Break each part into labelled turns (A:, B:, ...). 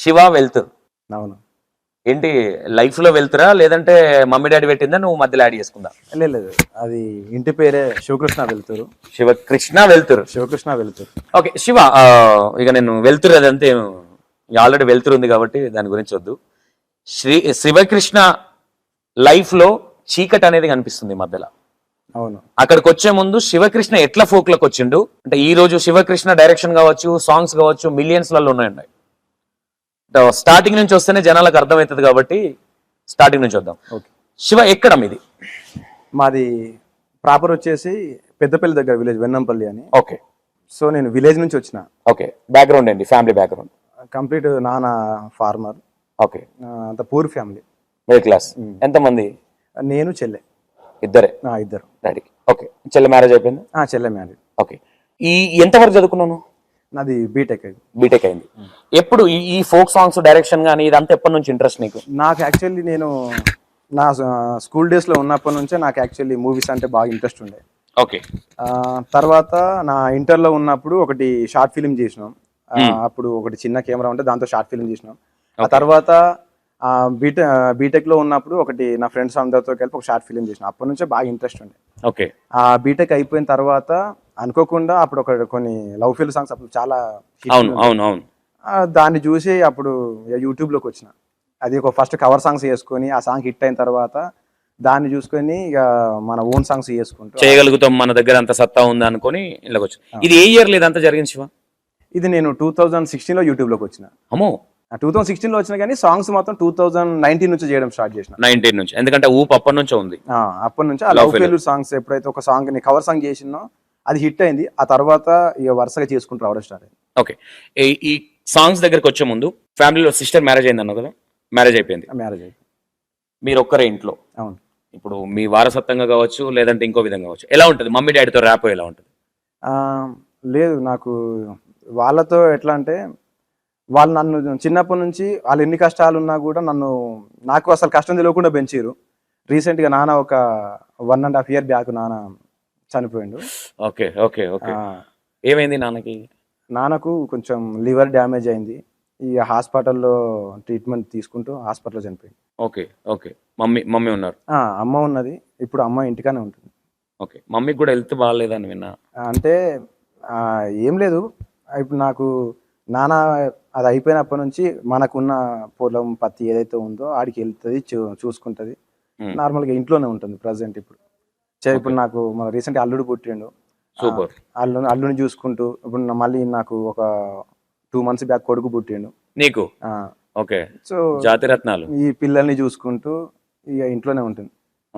A: శివ వెళ్తురు.
B: అవును.
A: ఏంటి లైఫ్ లో వెళ్తురా లేదంటే మమ్మీ డాడీ పెట్టిందా నువ్వు మధ్యలో యాడ్ చేసుకుందా?
B: లేదు, అది ఇంటి పేరే శివకృష్ణ వెళ్తురు.
A: శివకృష్ణ వెళ్తురు.
B: శివకృష్ణ వెళ్తురు.
A: ఓకే శివ, ఇక నేను వెళ్తురు అదంతే ఆల్రెడీ వెళ్తురు ఉంది కాబట్టి దాని గురించి వద్దు. శివకృష్ణ లైఫ్ లో చీకటి అనేది కనిపిస్తుంది మధ్యలో.
B: అవును.
A: అక్కడికి వచ్చే ముందు శివకృష్ణ ఎట్లా ఫోక్ లోకి వచ్చిండు అంటే ఈ రోజు శివకృష్ణ డైరెక్షన్ కావచ్చు, సాంగ్స్ కావచ్చు, మిలియన్స్ లలో ఉన్నాయండి. స్టార్టింగ్ నుంచి వస్తేనే జనాలకు అర్థమవుతుంది కాబట్టి స్టార్టింగ్ నుంచి వద్దాం. శివ ఎక్కడ మీది?
B: మాది ప్రాపర్ వచ్చేసి పెద్దపల్లి దగ్గర విలేజ్ వెన్నంపల్లి అని.
A: ఓకే.
B: సో నేను విలేజ్ నుంచి వచ్చిన.
A: ఓకే. బ్యాక్గ్రౌండ్ ఏంటి? Family background?
B: కంప్లీట్ నాన్న ఫార్మర్.
A: ఓకే.
B: అంత పూర్ ఫ్యామిలీ.
A: Middle class. ఎంతమంది?
B: నేను చెల్లె.
A: ఇద్దరే?
B: ఇద్దరు.
A: డాడీ. ఓకే. చెల్లె మ్యారేజ్ అయిపోయింది?
B: చెల్లె మ్యారేజ్.
A: ఓకే. ఎంతవరకు చదువుకున్నాను?
B: నాది బీటెక్ అయింది.
A: బీటెక్ అయింది. ఎప్పుడు ఈ ఫోక్ సాంగ్స్ డైరెక్షన్ కానీ ఇదంతా ఎప్పటి నుంచి ఇంట్రెస్ట్ నీకు?
B: నాకు యాక్చువల్లీ నేను నా స్కూల్ డేస్ లో ఉన్నప్పటి నుంచే నాకు యాక్చువల్లీ మూవీస్ అంటే బాగా ఇంట్రెస్ట్ ఉండే.
A: ఓకే.
B: తర్వాత నా ఇంటర్లో ఉన్నప్పుడు ఒకటి షార్ట్ ఫిలిం చేసినాం. అప్పుడు ఒకటి చిన్న కెమెరా ఉంటే దాంతో షార్ట్ ఫిలిం చేసినాం. ఆ తర్వాత బీటెక్ లో ఉన్నప్పుడు ఒకటి నా ఫ్రెండ్స్ అందరితో కలిపి ఒక షార్ట్ ఫిలిం చేసిన. అప్పటి నుంచే బాగా ఇంట్రెస్ట్ ఉండే.
A: ఓకే.
B: ఆ బీటెక్ అయిపోయిన తర్వాత అనుకోకుండా అప్పుడు కొన్ని లవ్ ఫెయిల్ సాంగ్స్ అప్పుడు చాలా దాన్ని చూసి అప్పుడు యూట్యూబ్ లోకి వచ్చిన. అది ఒక ఫస్ట్ కవర్ సాంగ్స్ చేసుకొని ఆ సాంగ్ హిట్ అయిన తర్వాత దాన్ని చూసుకొని ఇక మన ఓన్ సాంగ్స్ చేసుకుంటూ
A: చేయగలుగుతాం, మన దగ్గర అంత సత్తా ఉంది అనుకుని ఇలాగ వచ్చి. ఇది ఏ ఇయర్ లేదంతా జరిగింది శివ?
B: ఇది నేను 2016 లో యూట్యూబ్ లోకి వచ్చిన.
A: అమ్మో.
B: 2016 లో వచ్చిన కానీ సాంగ్స్ మాత్రం 2019 నుంచి చేయడం స్టార్ట్ చేసిన.
A: 19 నుంచి, ఎందుకంటే ఊపు అప్పటి నుంచే ఉంది.
B: అప్పటి నుంచి ఆ లవ్ ఫెయిల్యూర్ సాంగ్స్ ఎప్పుడైతే ఒక సాంగ్ ని కవర్ సాంగ్ చేసినో అది హిట్ అయింది. ఆ తర్వాత ఇక వరుసగా చేసుకుంటూ రావడం స్టార్ట్ అయింది.
A: ఓకే. ఈ సాంగ్స్ దగ్గరకు వచ్చే ముందు ఫ్యామిలీలో సిస్టర్ మ్యారేజ్ అయింది అన్నావు కదా? మ్యారేజ్ అయిపోయింది.
B: మ్యారేజ్ అయిపోయింది.
A: మీరు ఒక్కరే ఇంట్లో?
B: అవును.
A: ఇప్పుడు మీ వారసత్వంగా కావచ్చు లేదంటే ఇంకో విధంగా కావచ్చు, ఎలా ఉంటుంది మమ్మీ డాడీతో ర్యాప్? ఎలా ఉంటుంది?
B: లేదు, నాకు వాళ్ళతో ఎట్లా అంటే వాళ్ళు నన్ను చిన్నప్పటి నుంచి వాళ్ళు ఎన్ని కష్టాలు ఉన్నా కూడా నాకు అసలు కష్టం తెలియకుండా పెంచారు. రీసెంట్గా నాన్న ఒక 1.5 year బ్యాక్ నాన్న చనిపోయిండు.
A: ఓకే. ఓకే. ఓకే. ఏమైంది నాన్నకి?
B: నాన్నకు కొంచెం లివర్ డ్యామేజ్ అయింది. ఈ హాస్పిటల్లో ట్రీట్మెంట్ తీసుకుంటూ హాస్పిటల్లో చనిపోయింది.
A: ఓకే. ఓకే. మమ్మీ ఉన్నారు?
B: అమ్మ ఉన్నది. ఇప్పుడు అమ్మ ఇంటికానే ఉంటుంది.
A: ఓకే. మమ్మీకి కూడా హెల్త్ బాగాలేదని విన్నా.
B: అంటే ఏం లేదు, ఇప్పుడు నాకు నాన్న అది అయిపోయినప్పటి నుంచి మనకున్న పొలం పత్తి ఏదైతే ఉందో ఆడికి వెళ్తుంది, చూసుకుంటుంది. నార్మల్గా ఇంట్లోనే ఉంటుంది ప్రజెంట్. ఇప్పుడు నాకు మన రీసెంట్గా అల్లుడు పుట్టిండు.
A: సూపర్.
B: అల్లుని చూసుకుంటూ ఇప్పుడు మళ్ళీ నాకు ఒక 2 months బ్యాక్ కొడుకు పుట్టిండు.
A: నీకు? ఓకే. సో జాతిరత్నాలు. ఈ
B: పిల్లల్ని చూసుకుంటూ ఇక ఇంట్లోనే ఉంటుంది.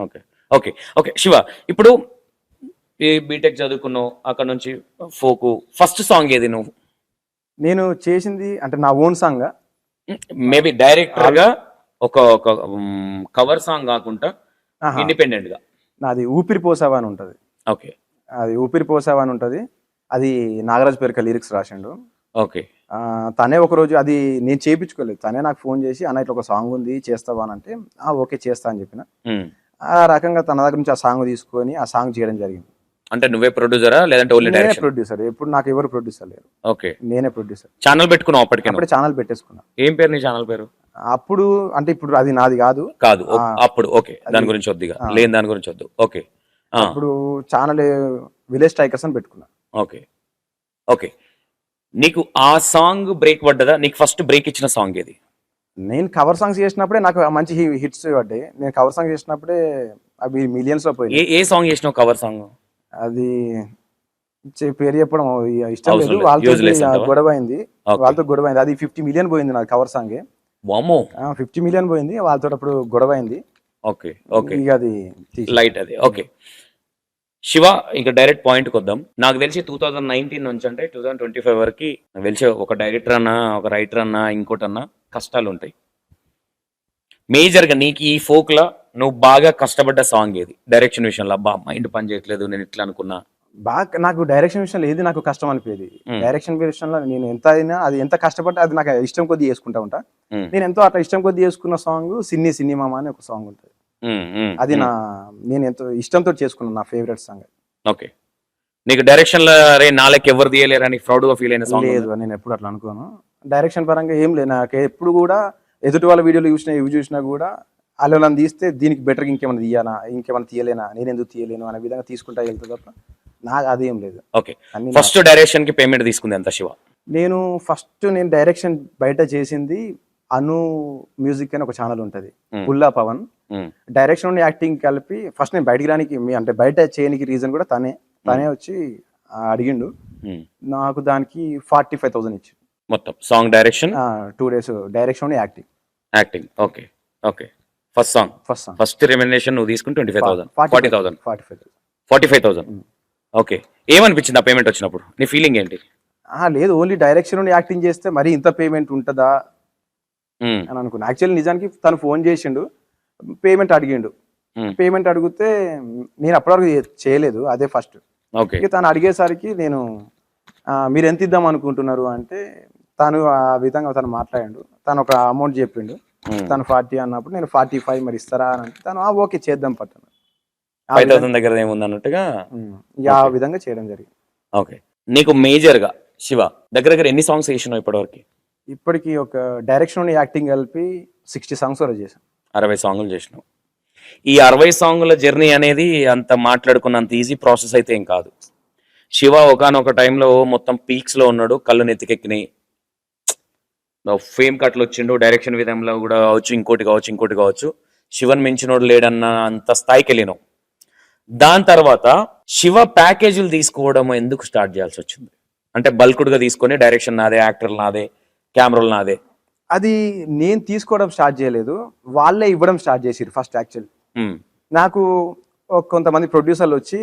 A: ఓకే. ఓకే. ఓకే. శివ, ఇప్పుడు ఈ బీటెక్ చదువుకున్నావు, అక్కడ నుంచి ఫోకు ఫస్ట్ సాంగ్ ఏది నువ్వు?
B: నేను చేసింది అంటే నా ఓన్ సాంగ్.
A: మేబీ డైరెక్టర్ గా ఒక కవర్ సాంగ్ కాకుండా ఇండిపెండెంట్ గా? నాది
B: ఊపిరి పోసావా అని ఉంటది.
A: ఓకే.
B: అది ఊపిరి పోసావా అని ఉంటది. అది నాగరాజ్ పేరుక లిరిక్స్ రాసిండు.
A: ఓకే.
B: తనే ఒక రోజు అది నేను చేయించుకోలేదు, తనే నాకు ఫోన్ చేసి అన్న ఇట్లా ఒక సాంగ్ ఉంది చేస్తావా అని అంటే ఓకే చేస్తా అని చెప్పిన. ఆ రకంగా తన దగ్గర నుంచి ఆ సాంగ్ తీసుకొని ఆ సాంగ్ చేయడం జరిగింది.
A: అంటే నువ్వే ప్రొడ్యూసరా లేదంటే ఓన్లీ డైరెక్టర్?
B: ప్రొడ్యూసర్. ఎప్పుడు నాకు ఎవరు ప్రొడ్యూసర్ లేరు.
A: ఓకే.
B: నేనే ప్రొడ్యూసర్.
A: ఛానల్ పెట్టుకున్నావు అప్పటికే?
B: అప్పుడే ఛానల్ పెట్టేసుకున్నా.
A: ఏం పేరు నీ ఛానల్ పేరు?
B: అప్పుడు అంటే ఇప్పుడు అది నాది కాదు.
A: అప్పుడు. ఓకే. దాని గురించి వద్దుగా, లేని దాని గురించి వద్దు. ఓకే.
B: ఇప్పుడు ఛానల్ విలేజ్ స్ట్రైకర్స్ అని పెట్టుకున్నా.
A: ఓకే. ఓకే. నీకు ఆ సాంగ్ బ్రేక్ పడ్డదా? నీకు ఫస్ట్ బ్రేక్ ఇచ్చిన సాంగ్ ఏది?
B: నేను కవర్ సాంగ్స్ చేసినప్పుడే నాకు మంచి హిట్స్ పడ్డాయి. నేను కవర్ సాంగ్ చేసినప్పుడే అవి మిలియన్స్ లో పోయి.
A: ఏ సాంగ్ చేసినావు కవర్ సాంగ్?
B: అది పేరు చెప్పడం ఇష్టం లేదు. వాళ్ళతో గొడవ అయింది. అది 50 million పోయింది నాకు కవర్ సాంగ్. 50 million పోయింది వాళ్ళతో. అప్పుడు గొడవ అయింది.
A: ఓకే. ఓకే.
B: ఇక అది
A: లైట్ అది. ఓకే. శివ, ఇంకా డైరెక్ట్ పాయింట్కి వద్దాం. నాకు తెలిసి 2019 నుంచి అంటే 2025 వరకు నాకు తెలిసి ఒక డైరెక్టర్ అన్నా, ఒక రైటర్ అన్నా, ఇంకోటన్నా కష్టాలు ఉంటాయి. మేజర్గా నీకు ఈ ఫోక్లో నువ్వు బాగా కష్టపడ్డ సాంగ్ ఏది? డైరెక్షన్ విషయంలో అబ్బా మైండ్ పని చేయట్లేదు, నేను ఇట్లా అనుకున్నా.
B: బాగా నాకు డైరెక్షన్ విషయంలో ఏది నాకు కష్టం అనిపోయేది. డైరెక్షన్ విషయంలో నేను ఎంత అయినా అది ఎంత కష్టపడ్డా అది నాకు ఇష్టం కొద్ది చేసుకుంటా ఉంటా. నేను ఎంతో అట్లా ఇష్టం కొద్ది చేసుకున్న సాంగ్ సిన్ని మామ అని ఒక సాంగ్ ఉంటుంది. అది నేను ఎంతో ఇష్టంతో చేసుకున్నాను, నా ఫేవరెట్ సాంగ్.
A: ఓకే. నీకు డైరెక్షన్ లో నాలకి ఎవరు తీయలేరు అని ప్రౌడ్ గా ఫీల్ అయిన సాంగ్?
B: లేదు, నేను ఎప్పుడు అట్లా అనుకోను. డైరెక్షన్ పరంగా ఏం లేదు. నాకు ఎప్పుడు కూడా ఎదుటి వాళ్ళ వీడియోలు చూసినా ఇవి చూసినా కూడా వాళ్ళు నన్ను తీస్తే దీనికి బెటర్ ఇంకేమైనా తీయానా, ఇంకేమైనా తీయలేనా, నేను ఎందుకు తీయలేను అనే విధంగా తీసుకుంటా వెళ్తా తప్ప నాకు అదేం లేదు.
A: ఓకే, ఫస్ట్ డైరెక్షన్ కి పేమెంట్ తీసుకుంది ఎంత శివ?
B: నేను డైరెక్షన్ బయట చేసింది అను మ్యూజిక్ అని ఒక ఛానల్ ఉంటుంది, పుల్లా పవన్. డైరెక్షన్ యాక్టింగ్ కలిపి ఫస్ట్ నేను బయటికి రానికి అంటే బయట చేయడానికి రీజన్ కూడా తనే వచ్చి అడిగిండు. నాకు దానికి 45,000 ఇచ్చి
A: మొత్తం song direction
B: 2 days direction
A: acting. Okay okay, first song first remuneration నువ్వు తీసుకుని 25,000 45,000. ఓకే, ఏమనిపించింది ఆ పేమెంట్ వచ్చినప్పుడు? నీ ఫీలింగ్ ఏంటి?
B: లేదు, ఓన్లీ డైరెక్షన్ యాక్టింగ్ చేస్తే మరి ఇంత పేమెంట్ ఉంటుందా అని అనుకున్నా. యాక్చువల్లీ నిజానికి తను ఫోన్ చేసిండు, పేమెంట్ అడిగిండు. పేమెంట్ అడిగితే నేను అప్పటివరకు చేయలేదు, అదే ఫస్ట్. ఇక తను అడిగేసరికి నేను మీరు ఎంత ఇద్దాం అనుకుంటున్నారు అంటే తను ఆ విధంగా తను మాట్లాడాడు. తను ఒక అమౌంట్ చెప్పిండు, తను 40 అన్నప్పుడు నేను 45 మరి ఇస్తారా అని అంటే తను ఓకే చేద్దాం పట్టను
A: 5,000 దగ్గర ఏముంది అన్నట్టుగా
B: ఆ విధంగా చేయడం జరిగింది.
A: ఓకే, నీకు మేజర్ గా శివ దగ్గర ఎన్ని సాంగ్స్ చేసినావు ఇప్పటివరకు?
B: ఇప్పటికి ఒక డైరెక్షన్ యాక్టింగ్ కలిపి 60 సాంగ్స్ వరకు చేశాను.
A: 60 సాంగులు చేసినావు. ఈ 60 సాంగుల జర్నీ అనేది అంత మాట్లాడుకున్నంత ఈజీ ప్రాసెస్ అయితే ఏం కాదు. శివ ఒకనొక టైంలో మొత్తం పీక్స్ లో ఉన్నాడు, కళ్ళు నెత్తికెక్కినాయి, ఫేమ్ కట్లు వచ్చిండు, డైరెక్షన్ విధంలో కూడా కావచ్చు, ఇంకోటి కావచ్చు. శివన్ మించినోడు లేడన్న అంత స్థాయికి వెళ్ళినావు. దాని తర్వాత శివ ప్యాకేజీలు తీసుకోవడం ఎందుకు స్టార్ట్ చేయాల్సి వచ్చింది? అంటే బల్క్డ్గా తీసుకొని డైరెక్షన్ నాదే, యాక్టర్ నాదే, కెమెరాలు నాదే.
B: అది నేను తీసుకోవడం స్టార్ట్ చేయలేదు, వాళ్ళే ఇవ్వడం స్టార్ట్ చేసిరు ఫస్ట్. యాక్చువల్లీ నాకు కొంతమంది ప్రొడ్యూసర్లు వచ్చి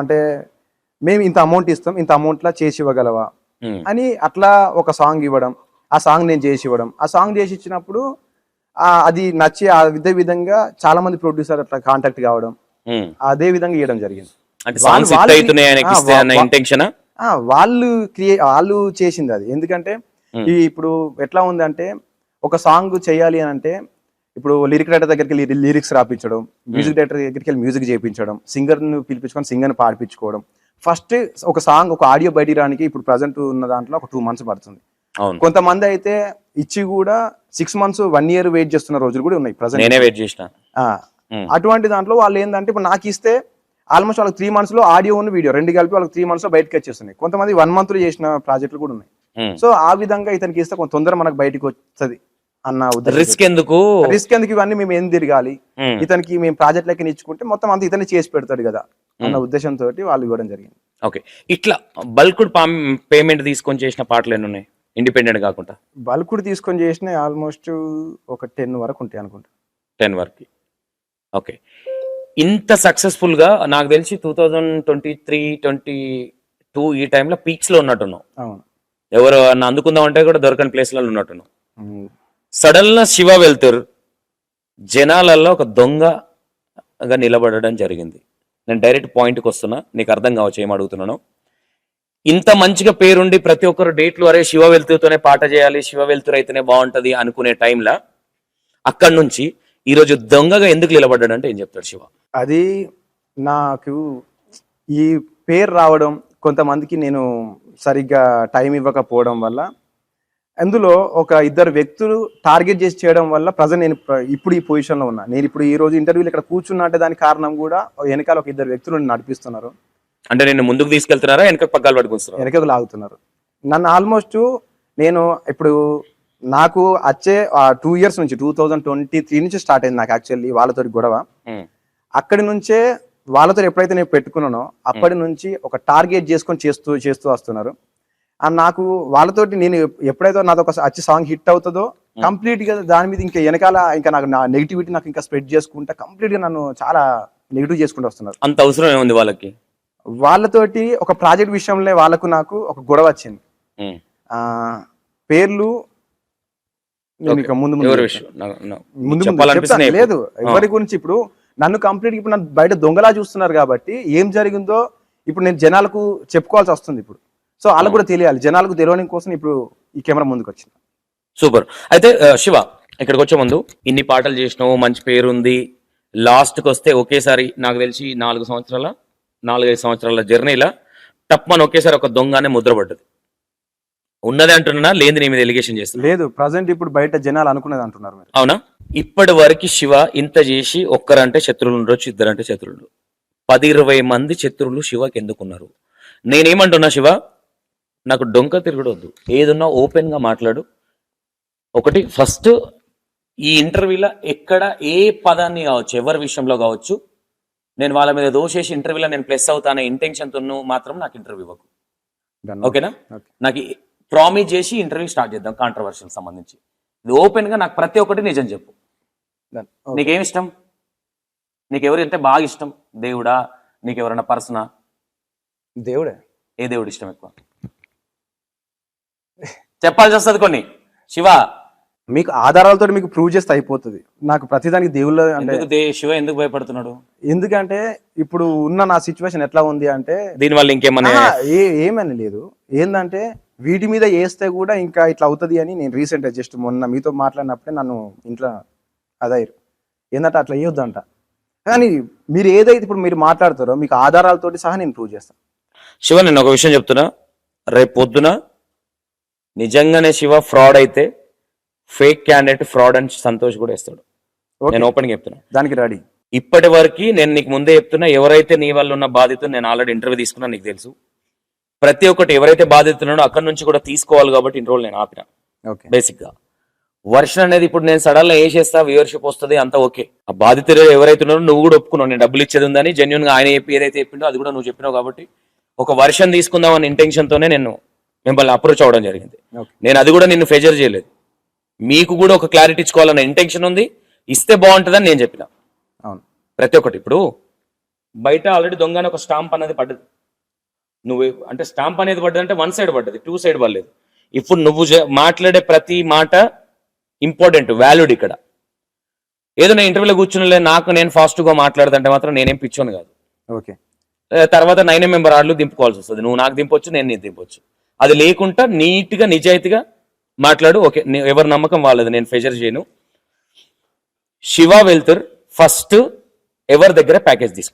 B: అంటే మేము ఇంత అమౌంట్ ఇస్తాం, ఇంత అమౌంట్లా చేసి ఇవ్వగలవా అని అట్లా ఒక సాంగ్ ఇవ్వడం, ఆ సాంగ్ నేను చేసి ఇవ్వడం. ఆ సాంగ్ చేసి ఇచ్చినప్పుడు అది నచ్చి అదే విధంగా చాలా మంది ప్రొడ్యూసర్ అట్లా కాంటాక్ట్ కావడం, అదే విధంగా ఇవ్వడం జరిగింది. వాళ్ళు చేసింది అది. ఎందుకంటే ఇప్పుడు ఎట్లా ఉందంటే ఒక సాంగ్ చేయాలి అని అంటే ఇప్పుడు లిరిక్ రైటర్ దగ్గరికి వెళ్ళి లిరిక్స్ రాపించడం, మ్యూజిక్ డైరెక్టర్ దగ్గరికి వెళ్ళి మ్యూజిక్ చేయించడం, సింగర్ను పిలిపించుకొని సింగర్ని పాడిపించుకోవడం. ఫస్ట్ ఒక సాంగ్ ఒక ఆడియో బయటికి రానికి ఇప్పుడు ప్రజెంట్ ఉన్న దాంట్లో ఒక 2 months పడుతుంది. కొంతమంది అయితే ఇచ్చి కూడా 6 months 1 year వెయిట్ చేస్తున్న రోజులు కూడా ఉన్నాయి ప్రజెంట్. అటువంటి దాంట్లో వాళ్ళు ఏంటంటే ఇప్పుడు నాకు ఇస్తే ఆల్మోస్ట్ వాళ్ళకి 3 months లో ఆడియో ఉన్న వీడియో 2 కలిపి వాళ్ళకి 3 months లో బయటకు వచ్చేస్తున్నాయి. కొంతమంది 1 month లో చేసిన ప్రాజెక్టులు కూడా ఉన్నాయి. సో ఆ విధంగా ఇతనికి ఇస్తే కొంత తొందర మనకు బయటకు వస్తుంది అన్న
A: రిస్క్ ఎందుకు
B: ఇవన్నీ మేము ఏం తిరగాలి, ఇతనికి మేము ప్రాజెక్ట్ లెక్క ఇచ్చుకుంటే మొత్తం అంతా ఇతనే చేసి పెడతాడు కదా అన్న ఉద్దేశంతో వాళ్ళు ఇవ్వడం జరిగింది.
A: ఓకే, ఇట్లా బల్క్డ్ పేమెంట్ తీసుకొని చేసిన పాటలు ఎన్ని ఉన్నాయి ఇండిపెండెంట్ కాకుండా?
B: బల్క్డ్ తీసుకొని చేసిన ఆల్మోస్ట్ ఒక 10 వరకు ఉంటాయి అనుకుంటా.
A: 10 వరకు. ఓకే, ఇంత సక్సెస్ఫుల్ గా నాకు తెలిసి 2023-22 ఈ టైంలో పీక్స్ లో ఉన్నట్టున్నావు.
B: అవును,
A: ఎవరు అందుకుందాం అంటే కూడా దొరకని ప్లేస్లలో ఉన్నట్టున్నావు. సడన్ గా శివ వెళ్తురు జనాలలో ఒక దొంగగా నిలబడడం జరిగింది. నేను డైరెక్ట్ పాయింట్కి వస్తున్నా, నీకు అర్థం కావచ్చు ఏం అడుగుతున్నాను. ఇంత మంచిగా పేరుండి ప్రతి ఒక్కరు డేట్లు అరే శివ వెళ్తురుతోనే పాట చేయాలి, శివ వెళ్తురు అయితేనే బాగుంటది అనుకునే టైంలో అక్కడి నుంచి ఈరోజు దొంగగా ఎందుకు నిలబడ్డాడు అంటే ఏం చెప్తాడు శివ?
B: అది నాకు ఈ పేరు రావడం, కొంతమందికి నేను సరిగ్గా టైం ఇవ్వకపోవడం వల్ల, అందులో ఒక 2 వ్యక్తులు టార్గెట్ చేసి చేయడం వల్ల ప్రజెంట్ నేను ఇప్పుడు ఈ పొజిషన్లో ఉన్నా. నేను ఇప్పుడు ఈ రోజు ఇంటర్వ్యూలో ఇక్కడ కూర్చున్నా అంటే దానికి కారణం కూడా వెనకాల ఒక 2 వ్యక్తులు నడిపిస్తున్నారు.
A: అంటే నేను ముందుకు తీసుకెళ్తున్నారా వెనక పగ్గాలు పట్టుకుంటున్నారు?
B: వెనకకు లాగుతున్నారు నన్ను. ఆల్మోస్ట్ నేను ఇప్పుడు నాకు వచ్చే 2 years నుంచి 2023 నుంచి స్టార్ట్ అయింది నాకు యాక్చువల్లీ వాళ్ళతో గొడవ. అక్కడి నుంచే వాళ్ళతో ఎప్పుడైతే నేను పెట్టుకున్నానో అప్పటి నుంచి ఒక టార్గెట్ చేసుకొని చేస్తూ వస్తున్నారు. నాకు వాళ్ళతోటి నేను ఎప్పుడైతే నాతో ఒక వచ్చి సాంగ్ హిట్ అవుతుందో కంప్లీట్ గా దాని మీద ఇంకా వెనకాల ఇంకా నాకు నా నెగిటివిటీ నాకు ఇంకా స్ప్రెడ్ చేసుకుంటా కంప్లీట్ గా నన్ను చాలా నెగిటివ్ చేసుకుంటూ వస్తున్నారు.
A: అంత అవసరం ఏముంది వాళ్ళకి?
B: వాళ్ళతోటి ఒక ప్రాజెక్ట్ విషయంలో వాళ్ళకు నాకు ఒక గొడవ వచ్చింది. పేర్లు లేదు ఎవరి గురించి. ఇప్పుడు నన్ను కంప్లీట్ ఇప్పుడు నన్ను బయట దొంగలా చూస్తున్నారు కాబట్టి ఏం జరిగిందో ఇప్పుడు నేను జనాలకు చెప్పుకోవాల్సి వస్తుంది. ఇప్పుడు సో వాళ్ళకు కూడా తెలియాలి, జనాలకు తెలియడం కోసం ఇప్పుడు ఈ కెమెరా ముందుకు వచ్చింది.
A: సూపర్. అయితే శివ ఇక్కడికి వచ్చే ముందు ఇన్ని పాటలు చేసినావు, మంచి పేరు ఉంది, లాస్ట్కి వస్తే ఒకేసారి నాకు తెలిసి 4-5 సంవత్సరాల జర్నీలా టప్మన్ ఒకేసారి ఒక దొంగనే ముద్రపడ్డది. ఉన్నది అంటున్నా లేని నీ మీద ఎలిగేషన్ చేస్తున్నా
B: లేదు ప్రజెంట్ ఇప్పుడు బయట జనాలు అనుకునేది అంటున్నారు మీరు.
A: అవునా? ఇప్పటి వరకు శివ ఇంత చేసి ఒక్కరంటే శత్రువులు ఉండొచ్చు, ఇద్దరంటే శత్రువులు, 10-20 మంది శత్రువులు శివకి ఎందుకున్నారు? నేనేమంటున్నా శివ, నాకు డొంక తిరగడొద్దు, ఏదున్నా ఓపెన్ గా మాట్లాడు. ఒకటి ఫస్ట్ ఈ ఇంటర్వ్యూలో ఎక్కడ ఏ పదాన్ని కావచ్చు, ఎవరి విషయంలో కావచ్చు, నేను వాళ్ళ మీద దోషేసి ఇంటర్వ్యూలో నేను ప్లస్ అవుతానే ఇంటెన్షన్తో మాత్రం నాకు ఇంటర్వ్యూ ఇవ్వకు.
B: Done.
A: ఓకేనా?
B: Okay.
A: నాకు ప్రామిస్ చేసి ఇంటర్వ్యూ స్టార్ట్ చేద్దాం. కాంట్రవర్షియల్ సంబంధించి ఇది ఓపెన్ గా నాకు ప్రతి ఒక్కటి నిజం చెప్పు.
B: Done. Okay.
A: నీకేమి ఇష్టం? నీకెవరు అంటే బాగా ఇష్టం? దేవుడా, నీకెవరైనా పర్సనా?
B: దేవుడే.
A: ఏ దేవుడు ఇష్టం ఎక్కువ? చెప్పాల్సి వస్తుంది కొన్ని. శివ
B: మీకు ఆధారాలతో మీకు ప్రూవ్ చేస్తే అయిపోతుంది. నాకు ప్రతిదానికి దేవుళ్ళ అంటే
A: ఎందుకు శివ ఎందుకు భయపడుతున్నాడు?
B: ఎందుకంటే ఇప్పుడు ఉన్న నా సిచ్యువేషన్ ఎట్లా ఉంది అంటే
A: దీనివల్ల ఇంకేమన్నా
B: ఏమని లేదు. ఏంటంటే వీటి మీద వేస్తే కూడా ఇంకా ఇట్లా అవుతుంది అని నేను రీసెంట్గా జస్ట్ మొన్న మీతో మాట్లాడినప్పుడే నన్ను ఇంట్లో అదయ్యారు. ఏంటంటే అట్లా వేయొద్దంట. కానీ మీరు ఏదైతే ఇప్పుడు మీరు మాట్లాడతారో మీకు ఆధారాలతోటి సహా నేను ప్రూవ్ చేస్తాను.
A: శివ నేను ఒక విషయం చెప్తున్నా, రేపు పొద్దున నిజంగానే శివ ఫ్రాడ్ అయితే ఫేక్ క్యాండిడేట్ ఫ్రాడ్ అని సంతోష్ కూడా ఇస్తాడు. నేను ఓపెన్ గా చెప్తున్నా,
B: దానికి రెడీ.
A: ఇప్పటి వరకు నేను నీకు ముందే చెప్తున్నా, ఎవరైతే నీ వల్ల ఉన్న బాధితులు నేను ఆల్రెడీ ఇంటర్వ్యూ తీసుకున్నా, నీకు తెలుసు. ప్రతి ఒక్కటి ఎవరైతే బాధితున్నాడో అక్కడి నుంచి కూడా తీసుకోవాలి కాబట్టి ఇన్ని రోజులు నేను ఆపిన.
B: ఓకే.
A: బేసిక్ గా వర్షన్ అనేది ఇప్పుడు నేను సడన్ గా వేసేస్తా, వ్యూవర్షిప్ వస్తుంది, అంత ఓకే. ఆ బాధితులు ఎవరైతే ఉన్నారో నువ్వు కూడా ఒప్పుకున్నావు, నేను డబ్బులు ఇచ్చేది ఉందని జెన్యున్ గా ఆయన చెప్పి ఏదైతే చెప్పిండో అది కూడా నువ్వు చెప్పినావు. కాబట్టి ఒక వర్షన్ తీసుకుందాం అనే ఇంటెన్షన్ తోనే నేను మిమ్మల్ని అప్రోచ్ అవ్వడం జరిగింది. నేను అది కూడా నిన్ను ఫెజర్ చేయలేదు. మీకు కూడా ఒక క్లారిటీ ఇచ్చుకోవాలన్న ఇంటెన్షన్ ఉంది, ఇస్తే బాగుంటుందని నేను చెప్పిన.
B: అవును.
A: ప్రతి ఒక్కటి ఇప్పుడు బయట ఆల్రెడీ దొంగ అని ఒక స్టాంప్ అనేది పడ్డది. నువ్వు అంటే స్టాంప్ అనేది పడ్డది అంటే 1 సైడ్ పడ్డది, 2 సైడ్ పడలేదు. ఇప్పుడు నువ్వు మాట్లాడే ప్రతి మాట ఇంపార్టెంట్, వాల్యూడ్. ఇక్కడ ఏదో నేను ఇంటర్వ్యూలో కూర్చుని నాకు నేను ఫాస్ట్ గా మాట్లాడదంటే మాత్రం నేనేం పిచ్చోను కాదు.
B: ఓకే.
A: తర్వాత 9 మెంబర్ ఆర్లు దింపుకోవాల్సి వస్తుంది. నువ్వు నాకు దింపొచ్చు, నేను నీకు దింపొచ్చు. అది లేకుండా నీట్ గా నిజాయితీగా మాట్లాడు. ఓకే, ఎవరి నమ్మకం వాళ్ళది, నేను ఫెజర్ చేయను. శివ వెల్తుర్ ఫస్ట్ ఎవరి దగ్గర ప్యాకేజ్ తీసుకున్నాడు?